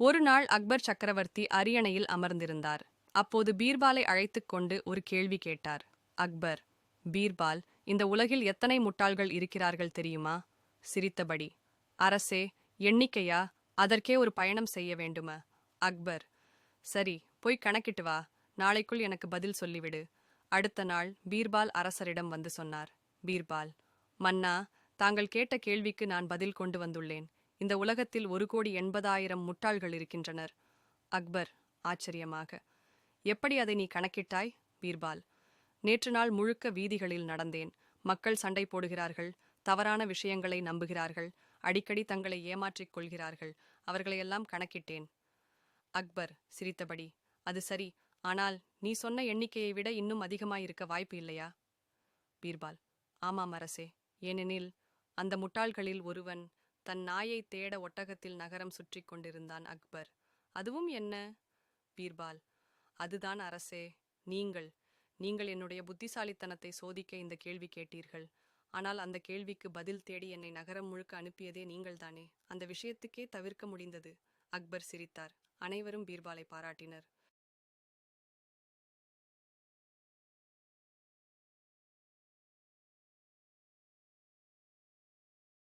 ஒரு நாள் அக்பர் சக்கரவர்த்தி அரியணையில் அமர்ந்திருந்தார். அப்போது பீர்பாலை அழைத்துக் கொண்டு ஒரு கேள்வி கேட்டார். அக்பர், பீர்பால், இந்த உலகில் எத்தனை முட்டாள்கள் இருக்கிறார்கள் தெரியுமா? சிரித்தபடி, அரசே, எண்ணிக்கையா? அதற்கே ஒரு பயணம் செய்ய வேண்டுமா? அக்பர், சரி, போய் கணக்கிட்டு வா. நாளைக்குள் எனக்கு பதில் சொல்லிவிடு. அடுத்த நாள் பீர்பால் அரசரிடம் வந்து சொன்னார். பீர்பால், மன்னா, தாங்கள் கேட்ட கேள்விக்கு நான் பதில் கொண்டு வந்துள்ளேன். இந்த உலகத்தில் 1,80,00,000 முட்டாள்கள் இருக்கின்றனர். அக்பர் ஆச்சரியமாக, எப்படி அதை நீ கணக்கிட்டாய்? பீர்பால், நேற்று நாள் முழுக்க வீதிகளில் நடந்தேன். மக்கள் சண்டை போடுகிறார்கள், தவறான விஷயங்களை நம்புகிறார்கள், அடிக்கடி தங்களை ஏமாற்றிக் கொள்கிறார்கள். அவர்களையெல்லாம் கணக்கிட்டேன். அக்பர் சிரித்தபடி, அது சரி, ஆனால் நீ சொன்ன எண்ணிக்கையை விட இன்னும் அதிகமாயிருக்க வாய்ப்பு இல்லையா? பீர்பால், ஆமாம் அரசே. ஏனெனில் அந்த முட்டாள்களில் ஒருவன் தன் நாயை தேட ஒட்டகத்தில் நகரம் சுற்றி கொண்டிருந்தான். அக்பர், அதுவும் என்ன? பீர்பால், அதுதான் அரசே, நீங்கள் என்னுடைய புத்திசாலித்தனத்தை சோதிக்க இந்த கேள்வி கேட்டீர்கள். ஆனால் அந்த கேள்விக்கு பதில் தேடி என்னை நகரம் முழுக்க அனுப்பியதே நீங்கள்தானே. அந்த விஷயத்துக்கே தவிர்க்க முடிந்தது. அக்பர் சிரித்தார். அனைவரும் பீர்பாலை பாராட்டினர்.